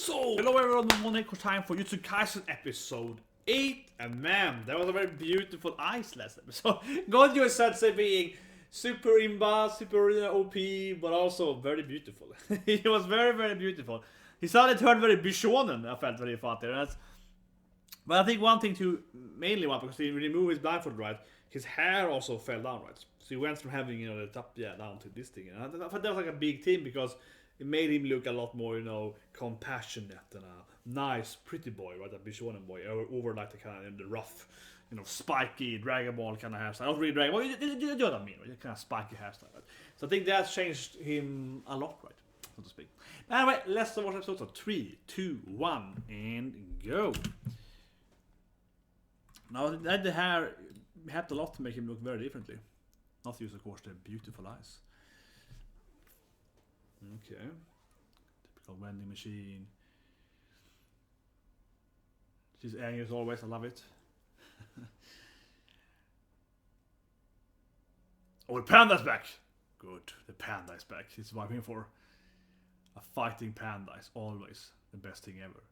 episode! Hello everyone, Monaco time for Jujutsu Kaisen episode 8. And man, that was a very beautiful ice last episode. Gojo Sensei being super imba, super OP, but also very beautiful. He was very, very beautiful. He suddenly turned very Bishonen, I felt very fought there. But I think one thing to, mainly one, because he removed his blindfold, right? His hair also fell down, right? So he went from having, the top, down to this thing. And I thought that was like a big thing because it made him look a lot more, compassionate and a nice, pretty boy, right? A Bishonen boy, over like the kind of the rough, spiky Dragon Ball kind of hairstyle. Not really Dragon Ball, you know what I mean, right? Kind of spiky hairstyle, right? So I think that's changed him a lot, right? So to speak. But anyway, let's watch episode. So 3, 2, 1, and go. Now the hair helped a lot to make him look very differently. Not use, of course, the beautiful eyes. Okay. Typical vending machine. She's angry as always, I love it. Oh, the panda's back! Good, the panda is back. It's what I'm here for. A fighting panda is always the best thing ever.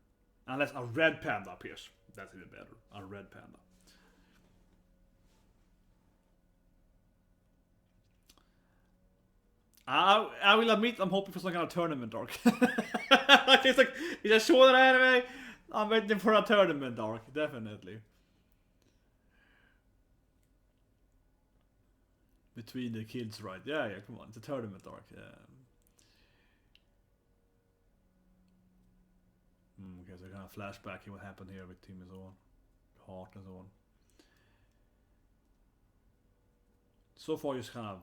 Unless a red panda appears. That's even better. A red panda. I will admit I'm hoping for some kind of tournament arc. It's like, you just saw that anime, I'm waiting for a tournament arc, definitely. Between the kids, right? Yeah, come on, it's a tournament arc, yeah. Okay, so kind of flashbacking what happened here with Tim and so on. Heart and so on. So far just kind of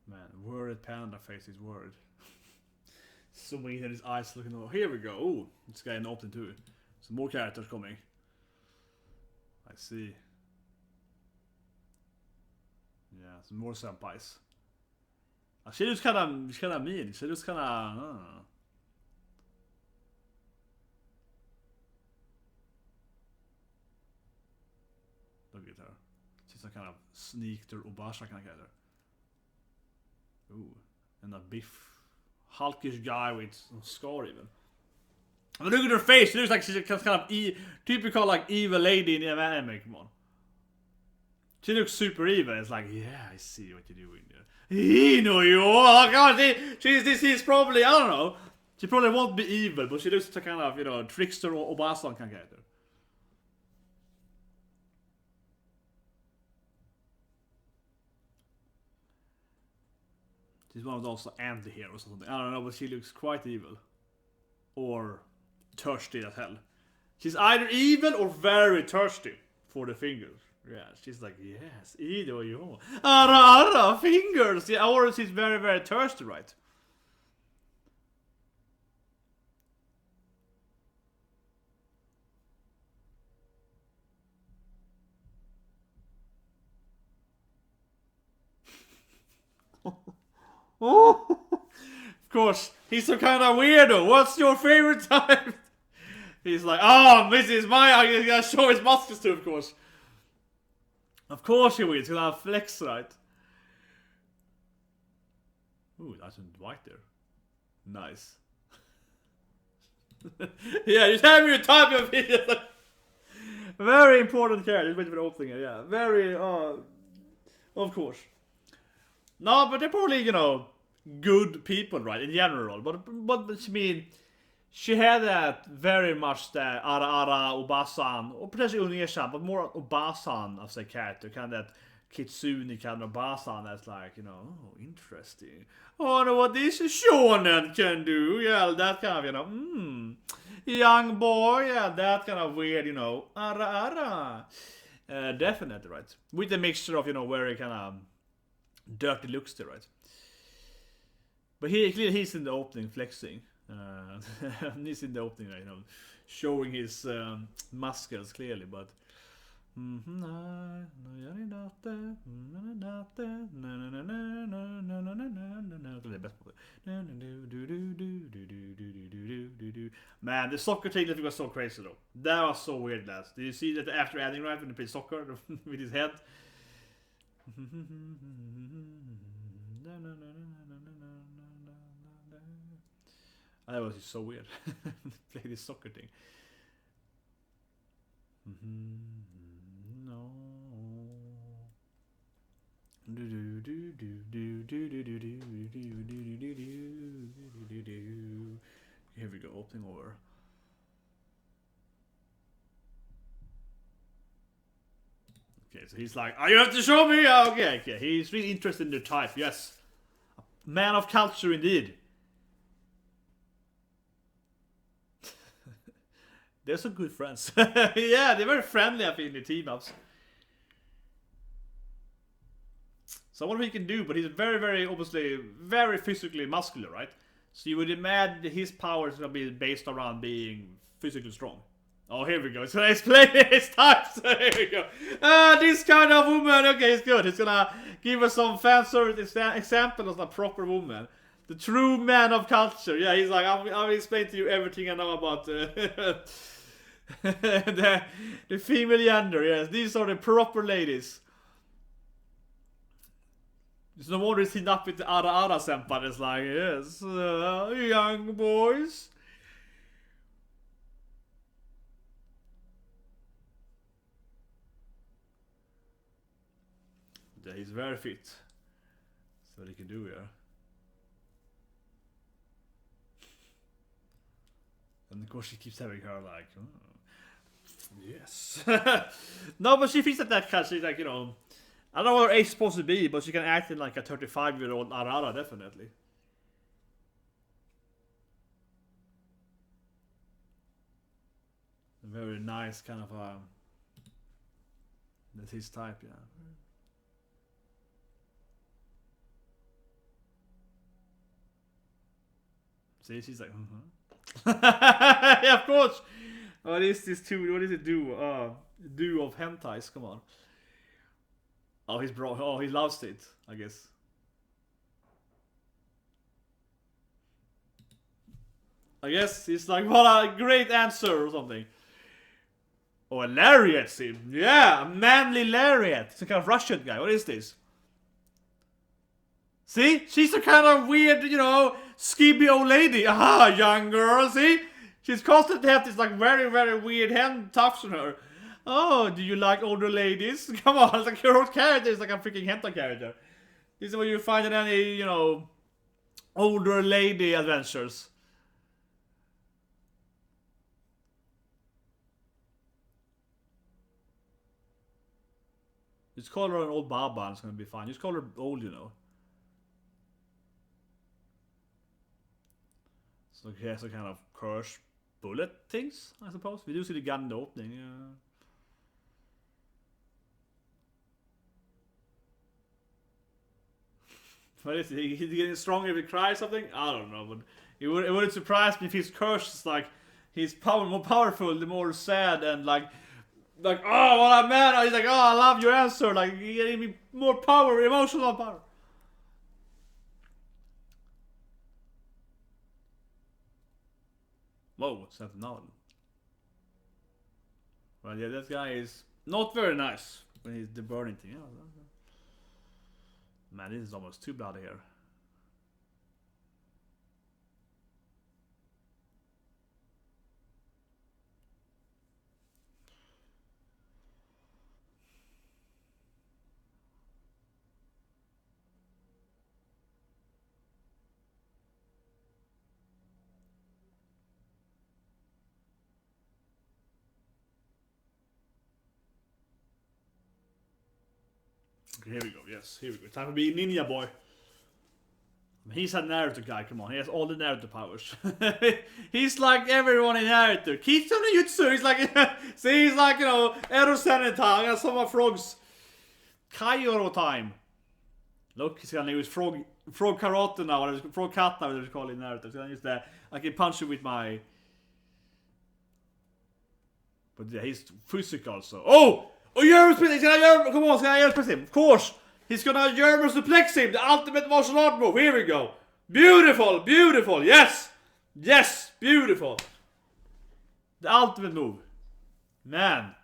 man, worded panda face is word. Zooming in his eyes looking over. Here we go. Oh, this guy in open too. Some more characters coming. I see. Yeah, some more senpais. She looks kind of mean. She looks kind of. Look at her. She's a kind of sneaked or Obasha kind of character. Ooh, and a biff, hulkish guy with some scar even. And look at her face. She looks like she's a kind of typical like evil lady in the anime. Come on. She looks super evil. It's like, yeah, I see what you're doing there. He know you. Oh God, she's probably, I don't know. She probably won't be evil, but she looks like a kind of trickster or Obasan kind of character. She's one of those anti-heroes or something. I don't know, but she looks quite evil. Or thirsty as hell. She's either evil or very thirsty for the fingers. Yeah, she's like, yes, either you. Ara, fingers! Yeah, or she's very, very thirsty, right? Oh, of course, he's some kind of weirdo. What's your favorite type? He's like, oh, this is my. I'm gonna show his muscles too, of course. Of course he will. He's gonna have flex, right? Ooh, that's in white there. Nice. Yeah, just have your type of video. Very important character. Wait for the opening. Yeah, very. Of course. No, but they're probably, good people, right, in general. But I mean, she had that very much the Ara, Obasan, or potentially Unesha, but more Obasan as a character. Kind of that Kitsune kind of Obasan that's like, oh, interesting. Oh, I wonder what this shonen can do. Yeah, that kind of, young boy. Yeah, that kind of weird, Ara. Definitely, right. With the mixture of, very kind of dirty looks there, right? But he's in the opening flexing. He's in the opening, right? Showing his muscles clearly, but Man, the soccer thing that was so crazy though. That was so weird, lads. Did you see that after ending right when he played soccer with his head? That was just so weird. Play this soccer thing. No. Here we go, opening over. Okay, so he's like, oh, you have to show me? Okay. He's really interested in the type, yes. A man of culture indeed. They're some good friends. Yeah, they're very friendly, I think, in the team-ups. So what he can do, but he's very, very, obviously, very physically muscular, right? So you would imagine his power is going to be based around being physically strong. Oh, here we go. So explain his types. Here we go. This kind of woman. Okay, it's good. He's going to give us some fan service example of a proper woman. The true man of culture. Yeah, he's like, I'll explain to you everything I know about the female gender. Yes, these are the proper ladies. There's no wonder he's up with the Ara senpai. It's like, yes, young boys. Yeah, he's very fit. So he can do here. And of course she keeps having her like, yes. No, but she thinks that kind. She's like, you know, I don't know what her age is supposed to be, but she can act in like a 35-year-old Arara, definitely. A very nice kind of that's his type, yeah. See, she's like, yeah, of course. What is this too? What does it do? Do of hentais? Come on. Oh, he's bro. Oh, he loves it, I guess. I guess he's like, what a great answer or something. Oh, a lariat, see? Yeah, a manly lariat. Some kind of Russian guy. What is this? See? She's a kind of weird, you know, skibby old lady. Aha, young girl, see? She's constantly have this like very, very weird hand touch on her. Oh, do you like older ladies? Come on, it's like your old character is like a freaking hentai character. This is what you find in any, you know, older lady adventures. Just call her an old baba and it's gonna be fine. Just call her old, you know. So he has a kind of curse bullet things, I suppose. We do see the gun in the opening. What is he? He's getting stronger if he cries something? I don't know, but it wouldn't surprise me if his curse is like he's more powerful, the more sad and like oh what a man! He's like, oh I love your answer, like you gave me more power, emotional power. Whoa, what's that now? Well, yeah, that guy is not very nice when he's the burning thing. Man, this is almost too bloody here. Okay, here we go. Yes, here we go. Time to be ninja boy. He's a Naruto guy, come on. He has all the Naruto powers. He's like everyone in Naruto. Kitsune Jutsu, he's like, see, he's like, you know, Ero Seneta, and some of frogs. Kaioro time. Look, he's gonna use frog karate now, or frog kat now, whatever you call it in Naruto. He's gonna use that. I can punch you with my... But yeah, he's physical also. Oh! Oh, German split! He's gonna come on, he's gonna German him. Of course! He's gonna German suplex him! The ultimate martial art move! Here we go! Beautiful! Beautiful! Yes! Yes! Beautiful! The ultimate move. Man.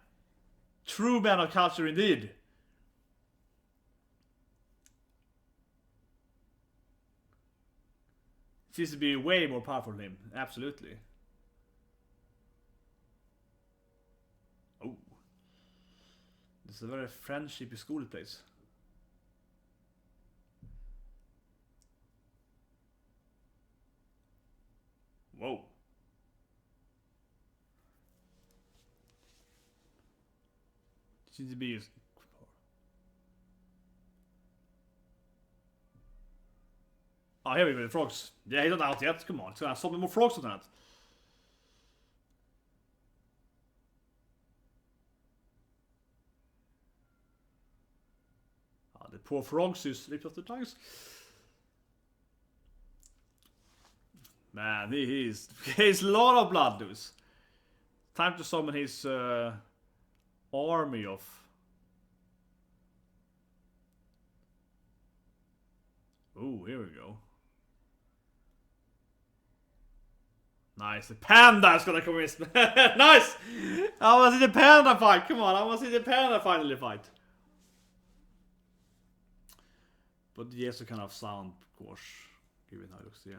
True man of culture indeed. Seems to be way more powerful than him. Absolutely. Oh. This is a very friendshipy school place. Whoa. Seems to be... Oh, here we go, the frogs. Yeah, he's not out yet. Come on, it's gonna stop more frogs than that. The poor frogs who slipped off the tongues. Man, he's a lot of blood loose. Time to summon his army of... Oh, here we go. Nice, the panda is gonna come in. Nice! I want to see the panda fight. Come on, I want to see the panda finally fight. But yes, a kind of sound, of course. Given how it looks, yeah.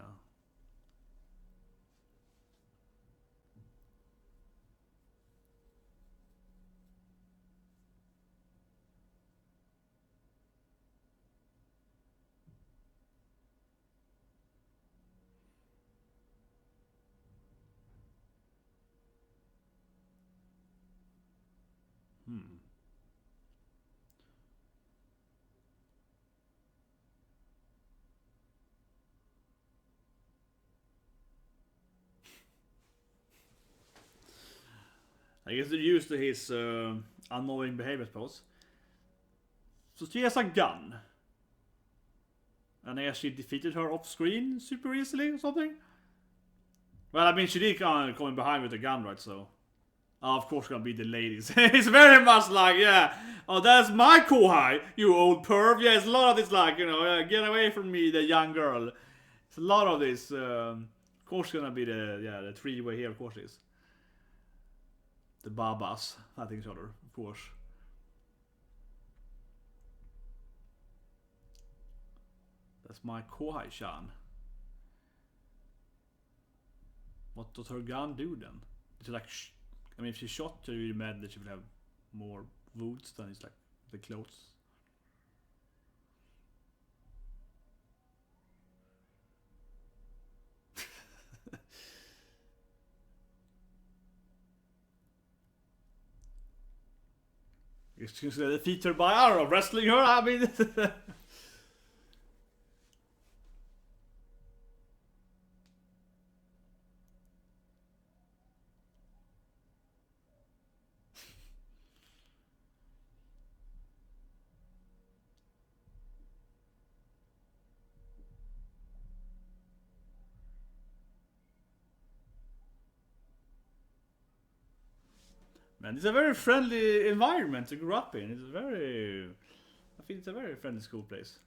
I guess they're used to his annoying behavior, I suppose. So she has a gun. And I guess she defeated her off screen super easily or something. Well, I mean, she did come behind with a gun, right? So, of course, gonna be the ladies. It's very much like, yeah, oh, that's my Kohai, you old perv. Yeah, it's a lot of this, like, you know, get away from me, the young girl. It's a lot of this. Of course, gonna be the three-way here. Of course, is the babas fighting each other, of course. That's my Kohai-chan. What does her gun do then? Is she like, I mean, if she shot her, you'd imagine that she would have more wounds than it's like the clothes. She's gonna defeat her by, I don't know, wrestling her. I mean, man, it's a very friendly environment to grow up in. It's very, I think it's a very friendly school place.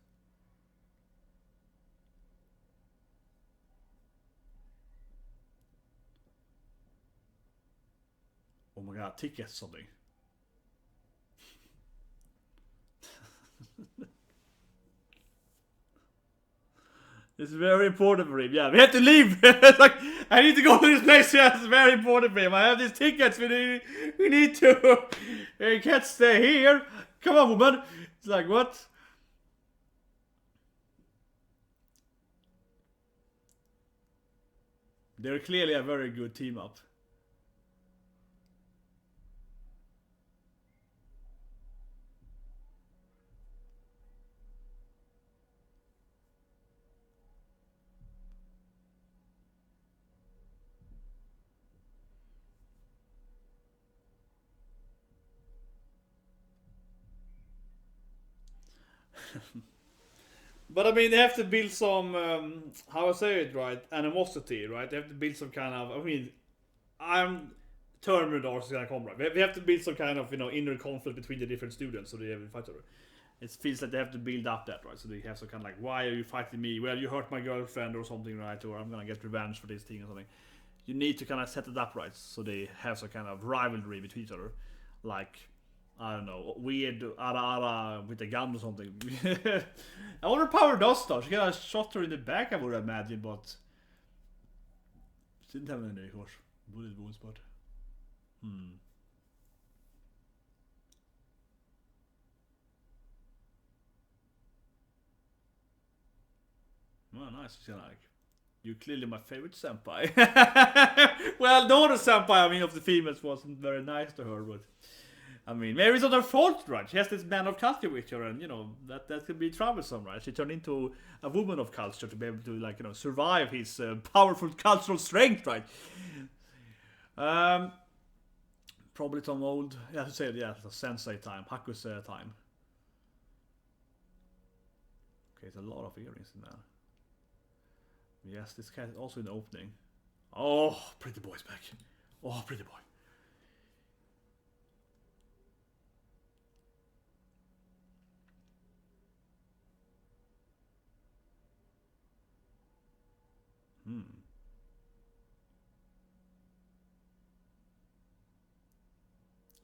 Oh my god, tickets something. It's very important for him. Yeah, we have to leave. It's like, I need to go to this place. Yeah, it's very important for him. I have these tickets. We need to. He can't stay here. Come on, woman. It's like, what? They're clearly a very good team up. But I mean, they have to build some, how I say it right, animosity, right? They have to build some kind of, I mean, I'm Terminators is gonna come, right? We have to build some kind of, you know, inner conflict between the different students so they have a fight over. It feels like they have to build up that, right? So they have some kind of like, why are you fighting me? Well, you hurt my girlfriend or something, right? Or I'm gonna get revenge for this thing or something. you need to kind of set it up right so they have some kind of rivalry between each other, like I don't know, weird Ara with a gun or something. I wonder if Power does though. She kind of shot her in the back, I would imagine, but she didn't have any, of course, bullet wounds, but Oh, nice. She's like, you're clearly my favorite senpai. Well, the other senpai, I mean, of the females wasn't very nice to her, but I mean, maybe it's not her fault, right? She has this man of culture with her, and you know that could be troublesome, right? She turned into a woman of culture to be able to, like, you know, survive his powerful cultural strength, right? Probably some old, yeah, to say it, yeah, sensei time, Hakusei time. Okay, it's a lot of earrings in there. Yes, this cat is also in the opening. Oh, pretty boy's back. Oh, pretty boy.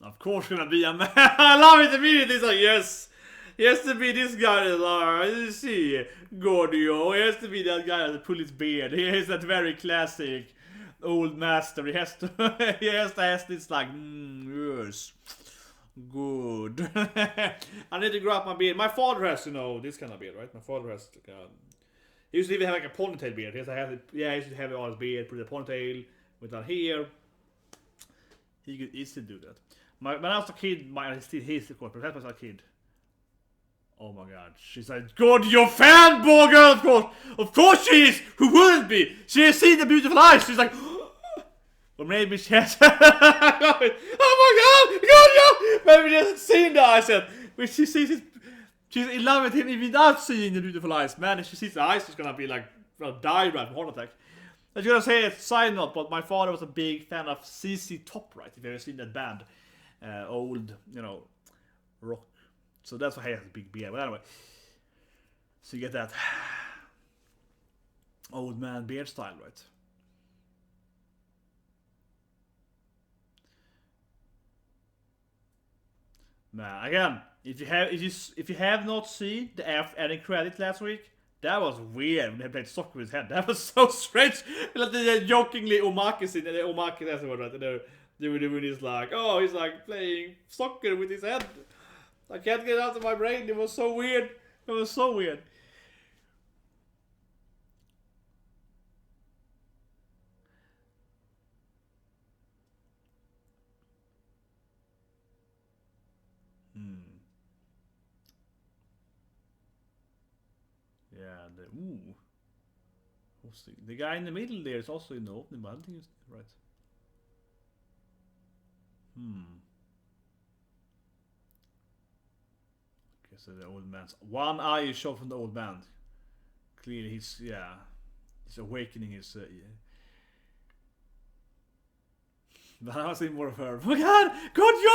Of course, gonna be a man. I love it immediately. It's like, yes. He has to be this guy that you see, Gordio. He has to be that guy that pull his beard. He has that very classic old master. He has to have this like, yes, good. I need to grow up my beard. My father has, you know, this kind of beard, right? My father has, he used to even have like a ponytail beard. He used to have it, he used to have it on his beard, put a ponytail with that here. He could easily do that. When I was a kid, he's of course, but that was a kid. Oh my god, she's like, God, you're fanboy girl, of course she is, who wouldn't be? She has seen the beautiful eyes, she's like, or maybe she has, oh my god, maybe she hasn't seen the eyes yet, when she sees it, she's in love with him even without seeing the beautiful eyes, man, if she sees the eyes, she's gonna be like, die right from heart attack. I was gonna say a side note, but my father was a big fan of ZZ Top, right, if you've ever seen that band, old, you know, rock. So that's why he has a big beard. But anyway, so you get that old man beard style, right? Man, again, if you have not seen the ending credit last week, that was weird when they played soccer with his head. That was so strange. Like they jokingly Omaki in Omaki, that's the word, right? They were doing this like, oh, he's like playing soccer with his head. I can't get it out of my brain. It was so weird. It was so weird. Yeah, the guy in the middle there is also in the opening, but I don't think it's right. Okay, so the old man's one eye is shot from the old man. Clearly, he's awakening his. But I was in more of her. Oh my god, God, yo!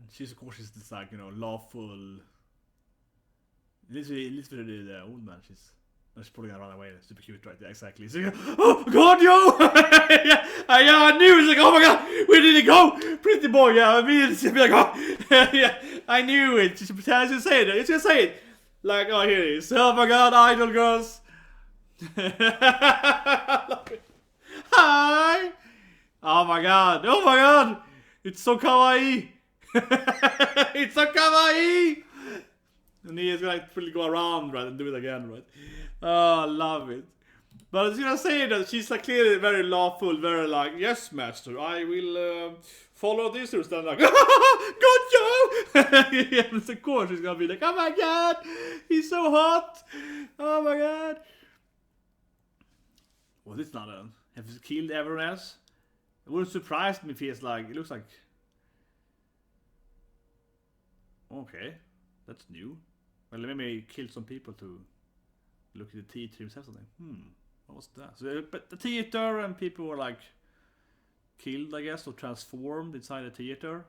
She's of course she's this like, you know, lawful. Literally the old man. She's probably gonna run away. Super cute, right? Yeah, exactly. So, oh god, yo! Yeah, I knew. It's like, oh my god, where did it go? Pretty boy. Yeah, I mean, she'd be like, oh, yeah, I knew it. She should say it. She should say it. Like, oh, here it is. Oh my god, idol girls. Hi. Oh my god. Oh my god. It's so kawaii. It's so kawaii! And he is gonna really go around, right, and do it again, right? Oh, I love it. But I was gonna say that she's like clearly very lawful, very like, yes, master, I will follow this rules. Then like, good job! Yes, of course she's gonna be like, oh my god, he's so hot! Oh my god! Well, this not a. Have you killed everyone else? It wouldn't surprise me if he's like, it looks like. Okay, that's new. Well, maybe he killed some people to look at the teeth to himself or something. What was that? So, but the theater and people were like killed, I guess, or transformed inside the theater.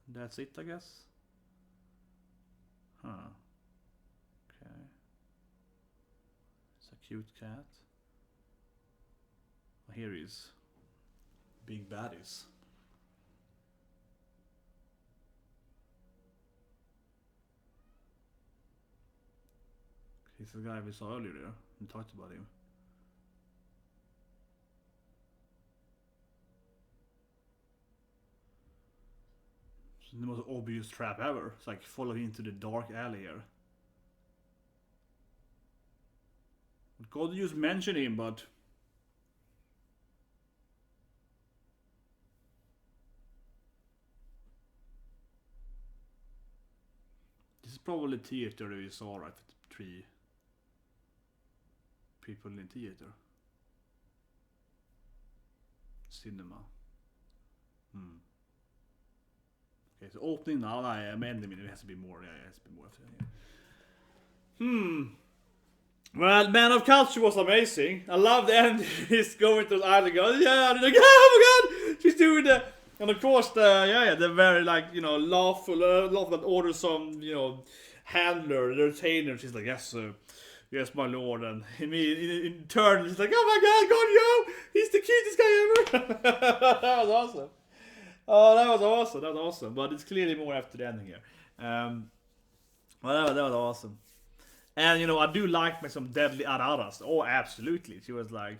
That's it, I guess. Huh. Okay. It's a cute cat. Here he is. Big baddies. He's the guy we saw earlier there. We talked about him. It's the most obvious trap ever. It's like follow him into the dark alley here. God just mentioned him, but this is probably theater that we saw, right? 3 people in theater. Cinema. Okay, so opening now. I amended it. It has to be more. Yeah, it has to be more after that. Well, Man of Culture was amazing. I love the end. He's going to the island. Goes, yeah, and like, oh my god, she's doing the. And of course, the very laugh that order some handler, the retainer. She's like, yes, yes, my lord. And in turn, she's like, oh my god, God, he's the cutest guy ever. That was awesome. Oh, that was awesome. That was awesome. But it's clearly more after the ending here. Well, that was awesome. And I do like me some Deadly Araras. Oh, absolutely. She was like,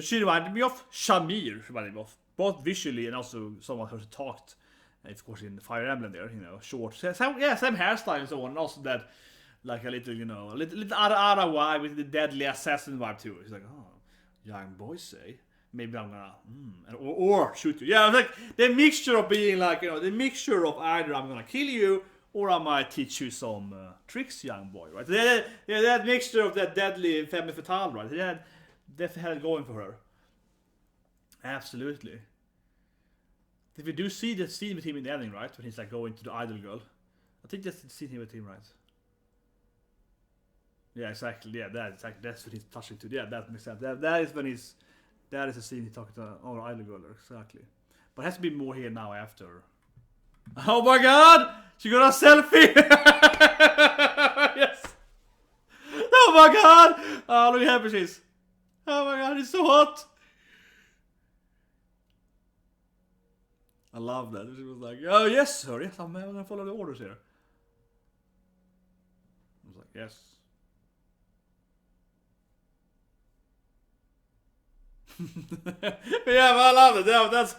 she reminded me of Shamir. She reminded me of both visually and also someone who talked. Of course, in the Fire Emblem there, short. Same hairstyle and so on. And also that, like a little, a little Ara vibe with the Deadly Assassin vibe too. She's like, oh, young boys say. Maybe I'm gonna, or shoot you. Yeah, like the mixture of being like, the mixture of either I'm gonna kill you or I might teach you some tricks, young boy, right? That mixture of that deadly femme fatale, right? Yeah, definitely had it going for her. Absolutely. If we do see the scene with him in the ending, right? When he's like going to the idol girl. I think that's the scene with him, right? Yeah, exactly. Yeah, that's what he's touching to. Yeah, that makes sense. That is when he's. That is a scene he's talking to our idol girl, exactly. But it has to be more here now after. Oh my god! She got a selfie! Yes! Oh my god! Oh, look how happy she is. Oh my god, it's so hot! I love that. She was like, oh yes, sir, yes, I'm gonna follow the orders here. I was like, yes. Yeah, but I love it. Yeah, that's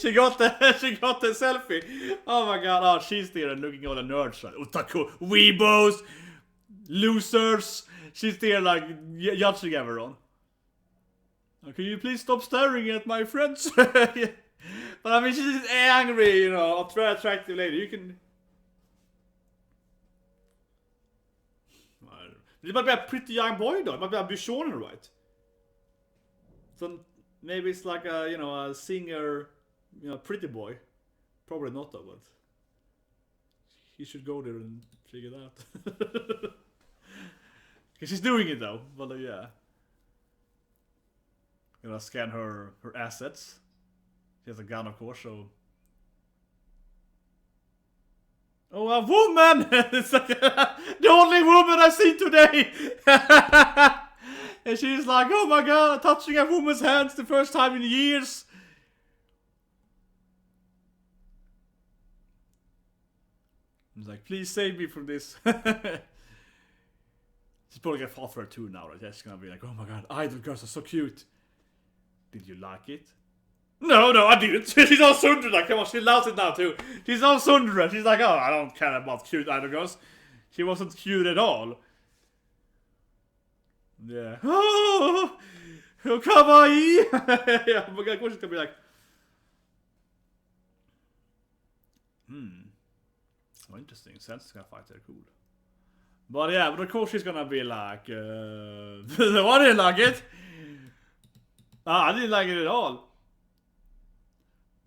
she got the selfie. Oh my god! Oh, she's there and looking at all the nerds, like otaku, weebos, losers. She's there like judging everyone. Can you please stop staring at my friends? Yeah. But I mean, she's angry, a very attractive lady. You can. It might be a pretty young boy though. It might be a Bishonen, right? So maybe it's like a singer, pretty boy. Probably not though, but he should go there and figure it out. Because she's doing it though, but yeah. Scan her assets. She has a gun, of course, so. Oh, a woman! It's like the only woman I've seen today! And she's like, oh my god, touching a woman's hands the first time in years. He's like, please save me from this. She's probably gonna fall for her too now, right? She's gonna be like, oh my god, idol girls are so cute. Did you like it? No, I didn't. She's all Sundra. Come on, she loves it now too. She's all Sundra. She's like, oh, I don't care about cute idol girls. She wasn't cute at all. Yeah. Oh, kawaii. Yeah, but of course it's gonna be like, oh, interesting. Sense is gonna fight there, cool. But yeah, but of course she's gonna be like, I didn't like it. I didn't like it at all.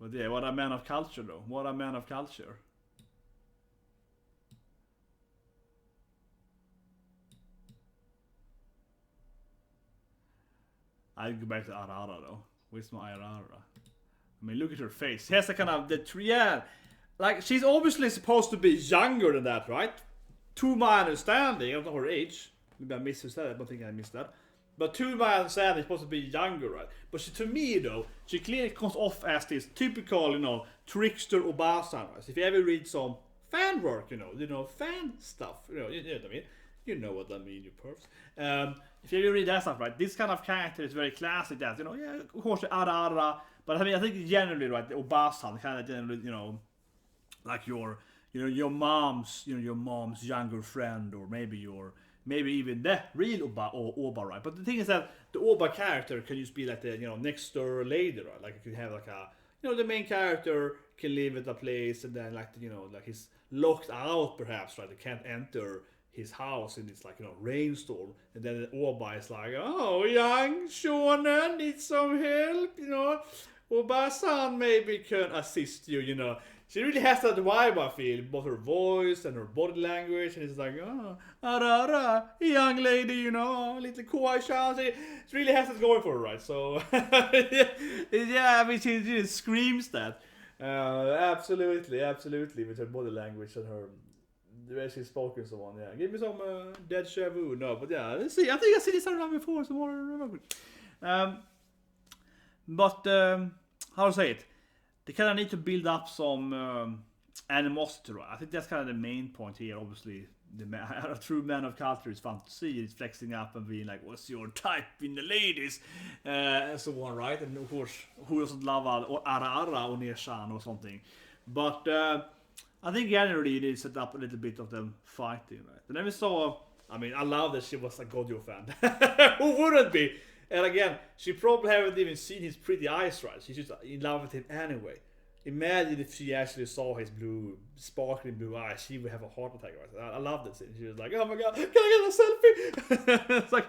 But yeah, what a man of culture though. What a man of culture. I'd go back to Arara though. Where's my Arara? I mean, look at her face. She has a kind of like she's obviously supposed to be younger than that, right? To my understanding, I don't know her age. Maybe I missed that. I don't think I missed that. But to my understanding, she's supposed to be younger, right? But to me, though, she clearly comes off as this typical, trickster Obasan. Right? So if you ever read some fan work, fan stuff, you know what I mean? You know what I mean, you pervs. If you ever read that stuff, right? This kind of character is very classic. That of course, Ara. But I think generally, right, the Obasan kind of generally, like your mom's, your mom's younger friend, or maybe even the real Oba, right? But the thing is that the Oba character can just be like the next door lady, right? Like you can have like the main character can live at a place, and then like like he's locked out perhaps, right? They can't enter his house in this like rainstorm, and then the Oba is like, oh, young shonen needs some help, Oba-san maybe can assist you, She really has that vibe, I feel, both her voice and her body language, and it's like, oh, ara, young lady, little kawaii-chan. She really has that going for her, right? So, yeah, I mean, she just screams that. Absolutely, with her body language and her the way she's spoken and so on. Yeah, give me some dead shavu. No, but yeah, let's see. I think I see this around before. Some more. But how to say it? They kind of need to build up some animosity. Right? I think that's kind of the main point here. Obviously, a true man of culture is fun to see. He's flexing up and being like, "What's your type in the ladies?" And so on, right? And of course, who doesn't love Ara or Neshan or something? But I think generally they set up a little bit of them fighting, right? And then we saw. I mean, I love that she was a Gojo fan. Who wouldn't be? And again, she probably haven't even seen his pretty eyes, right? She's just in love with him anyway. Imagine if she actually saw his sparkling blue eyes, she would have a heart attack, right? I love that scene. She was like, oh my god, can I get a selfie? It's like,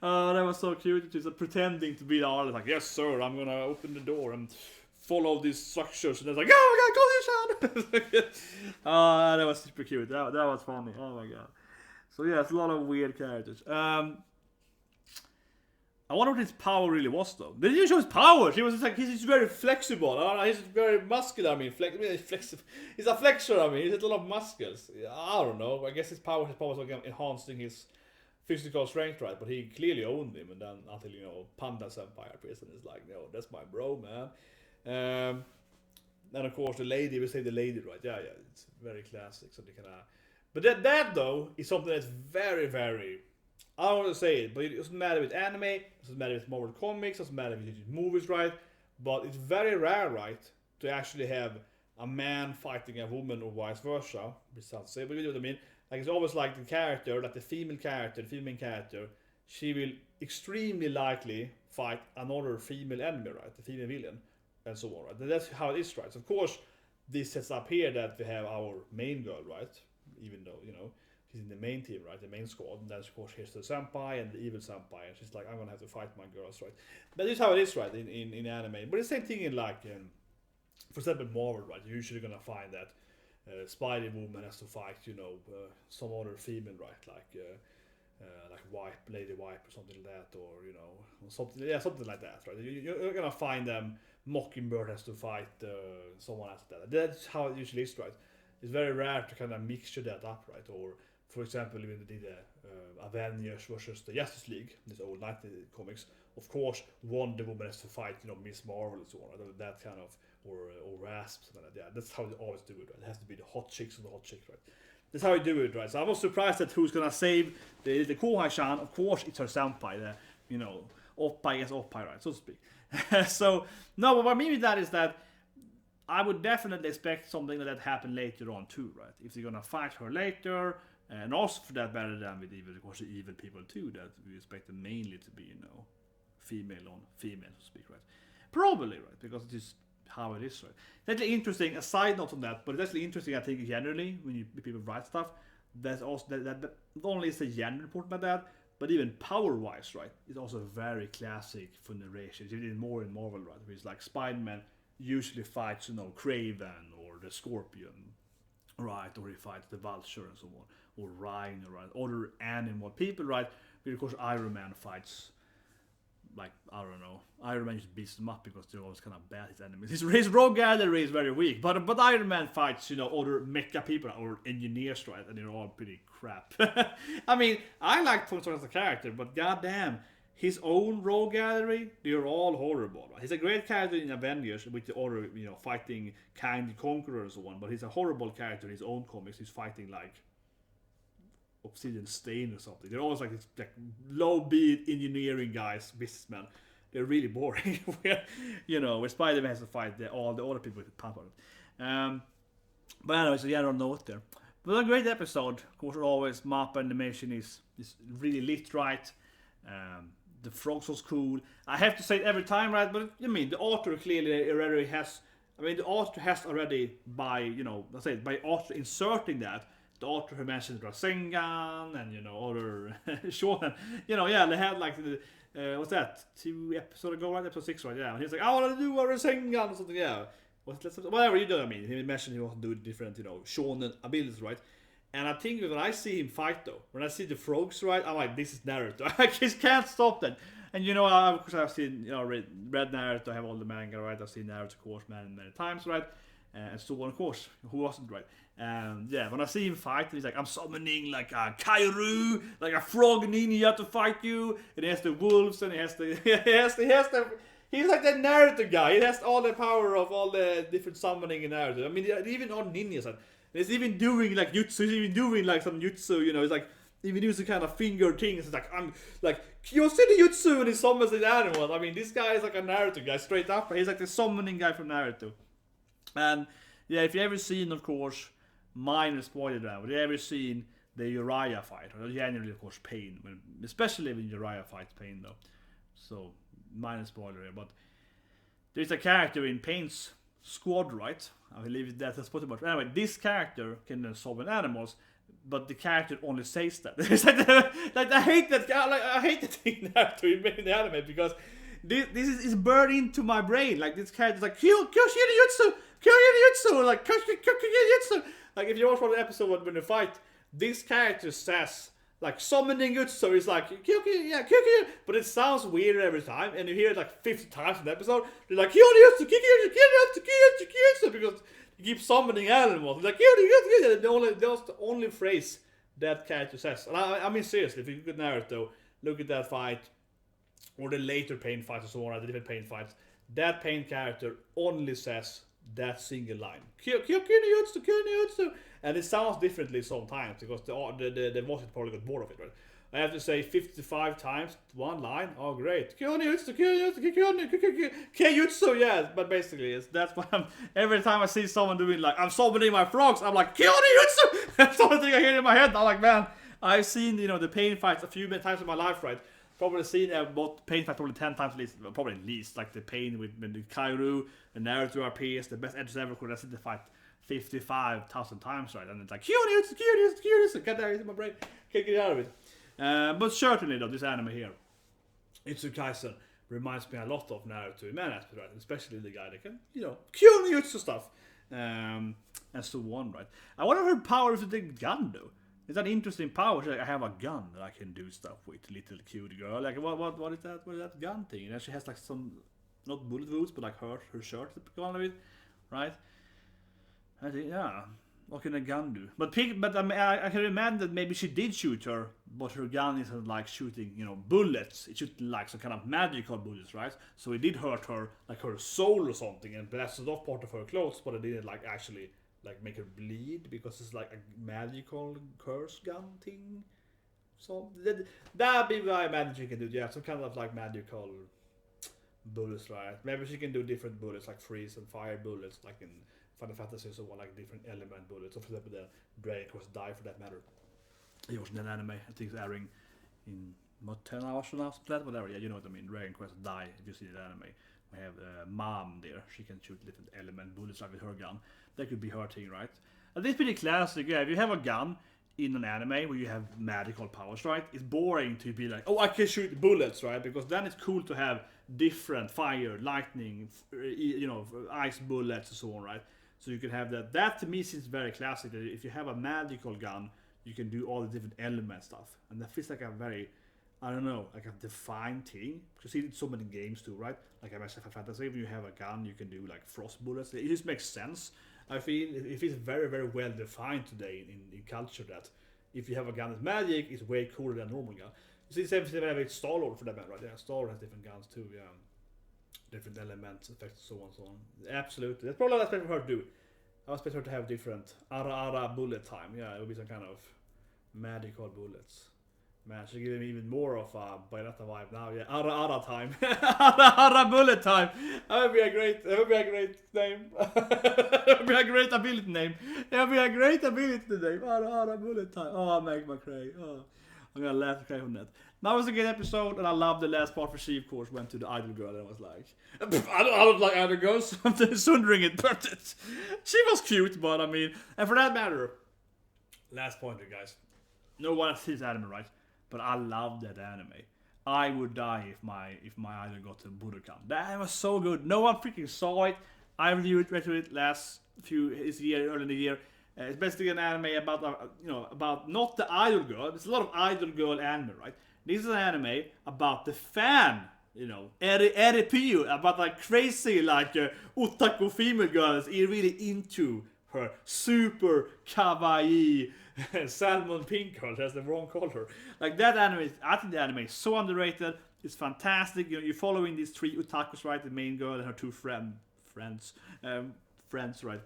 that was so cute. She's pretending to be the artist, like, yes sir, I'm gonna open the door and follow these structures. And it's like, oh my god, go Shan! That was super cute. That was funny. Oh my god. So yeah, it's a lot of weird characters. I wonder what his power really was, though. They didn't show his power. He was just like, he's very flexible. He's very muscular. I mean, flexible. He's a flexor. I mean, he has a lot of muscles. I don't know. I guess his power was like enhancing his physical strength, right? But he clearly owned him, and then until Panda Senpai appears and is like, no, that's my bro, man. And of course, the lady. We say the lady, right? Yeah, it's very classic. So they kind of. But that though is something that's very, very. I don't want to say it, but it doesn't matter with anime, it doesn't matter with Marvel Comics, it doesn't matter with movies, right? But it's very rare, right, to actually have a man fighting a woman or vice versa. It sounds silly, but you know what I mean? Like, it's always like the character, like the female character, she will extremely likely fight another female enemy, right? The female villain, and so on, right? And that's how it is, right? So of course, this sets up here that we have our main girl, right? Even though, she's in the main team, right? The main squad. And then, of course, here's the senpai and the evil senpai. And she's like, I'm going to have to fight my girls, right? That is how it is, right? In anime. But the same thing in, like, for example, Marvel, right? You're usually going to find that Spidey woman has to fight, some other female, right? Like Lady Wipe or something like that. Or, something like that, right? You're going to find Mockingbird has to fight someone else like that. That's how it usually is, right? It's very rare to kind of mixture that up, right? Or, for example, when they did Avengers versus the Justice League, this old 90 comics, of course, Wonder Woman has to fight, Miss Marvel and so on, right? That kind of, or Rasp, something like that. That's how they always do it, right? It has to be the hot chicks and the hot chicks, right? That's how you do it, right? So I was surprised that who's gonna save the Kohai-chan. Of course, it's her senpai, Oppai, right, so to speak. So, no, but what I mean with that is that I would definitely expect something like that happen later on too, right? If they're gonna fight her later, and also for that matter than with evil, of course, the evil people too, that we expect them mainly to be, female on female, so to speak, right? Probably, right? Because it is how it is, right? That's interesting. A side note on that, but it's actually interesting. I think generally when people write stuff, that's also that not only is the genre important by that, but even power-wise, right? It's also very classic for narration. It's even more in Marvel, right? Where it's like Spider-Man usually fights, Kraven or the Scorpion, right? Or he fights the Vulture and so on, or Rhino, right? Other animal people, right? But of course, Iron Man fights like, I don't know, Iron Man just beats them up because they're always kind of bad, his enemies. His rogue gallery is very weak, but Iron Man fights, you know, other mecha people or engineers, right, and they're all pretty crap. I mean, I like Tony Stark as a character, but goddamn, his own rogue gallery, they're all horrible. Right? He's a great character in Avengers with the other, you know, fighting Kang the Conqueror and so on, but he's a horrible character in his own comics. He's fighting like Obsidian Stain or something. They're always like low beat engineering guys, businessmen. They're really boring. You know, where Spider-Man has to fight all the other people with power. But anyway, so yeah, I don't know what there. But a great episode. Of course, always map animation is really lit right. The frogs was cool. I have to say it every time, right? But I mean, the author clearly already has. I mean, the author has already by, you know, let's say by author inserting that. The author who mentioned Rasengan and, you know, other shonen, you know, yeah, they had like what's that, 2 episodes ago, right? Episode 6, right? Yeah, and he's like, I want to do a Rasengan or something, yeah. Whatever you do, I mean, he mentioned he wants to do different, you know, shonen abilities, right? And I think when I see him fight though, when I see the frogs, right, I'm like, this is Naruto. I just can't stop that. And you know, of course, I've seen, you know, read Naruto, I have all the manga, right? I've seen Naruto, of course, many times, right? And so on, of course, who wasn't, right? Yeah, when I see him fight, he's like, I'm summoning like a Kairu, like a frog ninja to fight you. And he has the wolves, and he has the, he's like that Naruto guy. He has all the power of all the different summoning in Naruto. I mean, even all ninjas, and he's even doing like jutsu, he's even doing like some jutsu, you know, it's like, even using kind of finger things. It's like, I'm like, you see the jutsu and he summons the animals. I mean, this guy is like a Naruto guy, straight up. He's like the summoning guy from Naruto. And yeah, if you ever seen, of course, minor spoiler now, but you ever seen the Uriah fight, or generally, of course, Pain, especially when Uriah fights Pain, though. So, minor spoiler here, but there's a character in Pain's squad, right? I believe that's a spoiler, but anyway, this character can summon animals, but the character only says that. It's like I hate that guy. Like, I hate the thing Naruto in the anime because this is burned into my brain. Like, this character's like, kill Jutsu. Like, like, if you watch one of the episode when they fight, this character says, like, summoning Jutsu is like, kill, but it sounds weird every time, and you hear it like 50 times in the episode. They're like, kill Jutsu, because you keep summoning animals. Like, that's the only phrase that character says. And I mean, seriously, if you look at Naruto, look at that fight, or the later Pain fights, or so on, the different Pain fights, that Pain character only says that single line, kill Jutsu, and it sounds differently sometimes because the voice probably got bored of it, right? I have to say 55 times one line. Oh, great! Kill Jutsu, yeah. But basically, that's what I'm. Every time I see someone doing like, I'm summoning my frogs, I'm like, kill Jutsu. That's the only thing I hear in my head. I'm like, man, I've seen, you know, the Pain fights a few times in my life, right? Probably seen both Pain fights probably 10 times at least, probably at least, like the Pain with the Kairu, the Naruto RPs, the best edges ever. I've seen the fight 55,000 times, right? And it's like, Jutsu, get that in my brain, can't get out of it. But certainly though, this anime here, Itsu Kaisen, reminds me a lot of Naruto in man aspect, right? Especially the guy that can, you know, kill Jutsu stuff, and so on, right? I wonder her power is the gun though. It's an interesting power. She's like, I have a gun that I can do stuff with, little cute girl. Like, what is that? What is that gun thing? And she has like some, not bullet wounds, but like her shirt gone with, right? I think, yeah. What can a gun do? But I mean, I can imagine that maybe she did shoot her, but her gun isn't like shooting, you know, bullets. It's shooting like some kind of magical bullets, right? So it did hurt her, like her soul or something, and blasted off part of her clothes, but it didn't like actually like make her bleed because it's like a magical curse gun thing. So that'd be what I imagine she can do. Yeah, some kind of like magical bullets, right? Maybe she can do different bullets, like freeze and fire bullets, like in Final Fantasy, so on, like different element bullets. Or for example, the Dragon Quest Die, for that matter. It was an anime. I think it's airing in what 10 hours from now, whatever. Yeah, you know what I mean. Dragon Quest Die. If you see the anime, we have Mom there. She can shoot different element bullets like with her gun. That could be her thing, right? And this is pretty classic. Yeah, if you have a gun in an anime where you have magical powers, right? It's boring to be like, oh, I can shoot bullets, right? Because then it's cool to have different fire, lightning, you know, ice bullets and so on, right? So you can have that. That to me seems very classic. That if you have a magical gun, you can do all the different element stuff, and that feels like a very I don't know, like a defined thing. Because he did so many games too, right? Like MSF Fantasy, if you have a gun, you can do like frost bullets. It just makes sense. I feel if it's very, very well defined today in culture that if you have a gun with magic, it's way cooler than a normal gun. You see, the same thing with Star-Lord for that matter, right? Yeah, Star-Lord has different guns too, yeah. Different elements, effects, so on, so on. Absolutely. That's probably what I expect her to do. I expect her to have different ara bullet time. Yeah, it would be some kind of magical bullets. Man, she's giving me even more of a Bayonetta vibe now. Yeah, ara time. ara bullet time. That would be a great name. That would be a great ability name. That would be a great ability name. Ara bullet time. Oh, I'll make my cray. Oh, I'm gonna laugh and cry on that. That was a good episode, and I love the last part for she, of course, went to the idol girl, and I was like, I don't like idol girls. I'm just wondering it, but she was cute, but I mean, and for that matter, last pointer, guys. No one has seen this anime, right? But I love that anime. I would die if my idol got to Budokan. That was so good. No one freaking saw it. I reviewed it last early in the year. It's basically an anime about about not the idol girl. There's a lot of idol girl anime, right? This is an anime about the fan. Eri Pio, about like crazy otaku female girls really into her super kawaii salmon pink color. That's the wrong color. Like that anime, I think the anime is so underrated. It's fantastic. You're following these three otakus, right? The main girl and her two friends, right?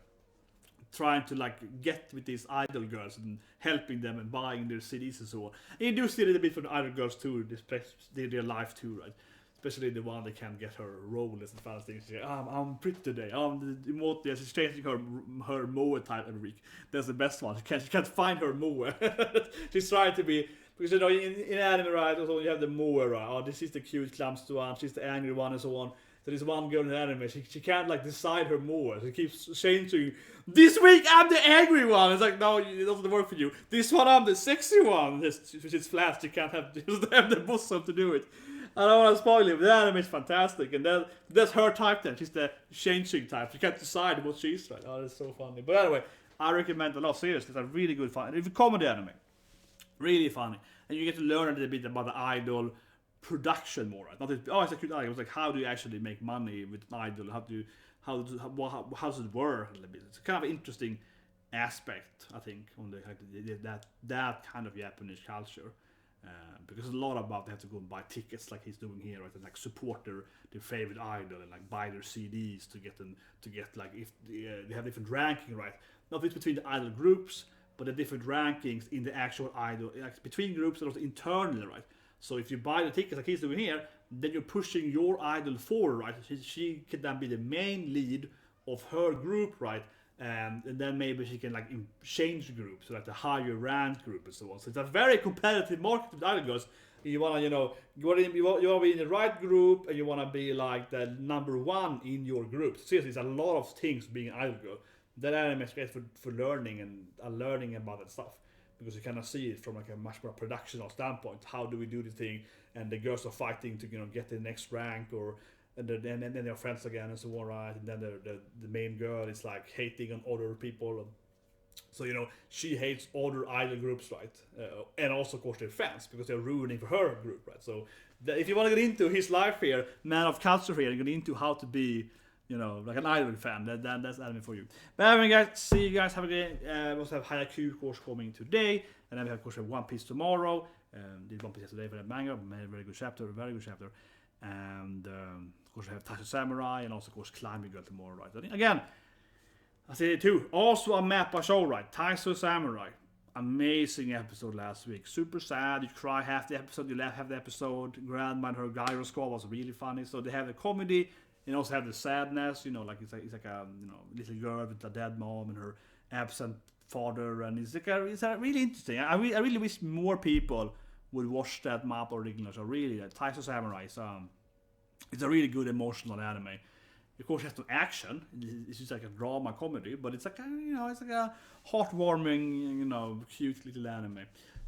Trying to like get with these idol girls and helping them and buying their CDs and so on. And you do see a little bit from the idol girls too, their life too, right? Especially the one that can't get her role as the fan thing. She's like, I'm pretty today. I'm the emote. She's changing her moe type every week. That's the best one. She can't find her moe. She's trying to be, because in anime, right, also you have the moe, right? Oh, this is the cute clumsy one. She's the angry one and so on. So this one girl in the anime, she can't like decide her moe. She keeps changing. This week I'm the angry one. It's like, no, it doesn't work for you. This one I'm the sexy one. She's flat. She can't have the bosom to do it. I don't want to spoil it, but the anime is fantastic, and that's her type then. She's the changing type. She can't decide what she's like. Oh, that's so funny. But anyway, I recommend a lot. Seriously, it's a really good fun. It's a comedy anime. Really funny. And you get to learn a little bit about the idol production more, right? Not that, it's a cute idol. It's like, how do you actually make money with an idol? How does it work a little bit? It's kind of an interesting aspect, I think, on that kind of Japanese culture. Because a lot about they have to go and buy tickets like he's doing here, right? And like support their favorite idol and like buy their CDs to get like if they have different ranking, right? Not just between the idol groups, but the different rankings in the actual idol, like between groups and also internally, right? So if you buy the tickets like he's doing here, then you're pushing your idol forward, right? She can then be the main lead of her group, right? And then maybe she can like change groups, so like the higher ranked group and so on. So it's a very competitive market with idol girls. You wanna, you wanna be in the right group, and you wanna be like the number one in your group. Seriously, it's a lot of things being an idol girl. That anime is great for learning and learning about that stuff, because you kind of see it from like a much more productional standpoint. How do we do the thing? And the girls are fighting to get the next rank, or and then they're friends again and so on, right? And then the main girl is like hating on other people. So she hates other idol groups, right? And also of course their fans, because they're ruining for her group, right? So if you want to get into his life here, man of culture here, and get into how to be like an idol fan, that's anime for you. But anyway, guys, see you guys. Have a good day. We also have Haikyuu course coming today, and then we have of course One Piece tomorrow. Did One Piece yesterday for that manga, very good chapter. And of course we have Taisho Samurai, and also of course Climbing Girl tomorrow, right? And again, I said it too. Also a Mappa show, right? Taisho Samurai, amazing episode last week. Super sad. You cry half the episode, you laugh half the episode. Grandma and her gyroscope was really funny. So they have the comedy and also have the sadness. Like it's like a little girl with a dead mom and her absent father, and it's a really interesting. I really wish more people would watch that Mappa original show. Really, Taisho Samurai is it's a really good emotional anime. Of course, it has no action. It's just like a drama comedy, but it's like it's like a heartwarming, cute little anime.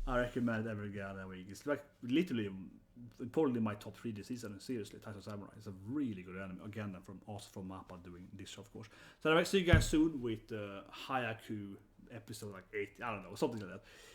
I recommend it every week. It's like literally probably my top 3 this season. Seriously, Taisho Samurai is a really good anime. Again, from Mappa doing this show, of course. So I will see you guys soon with Haikyuu episode like 8. I don't know, something like that.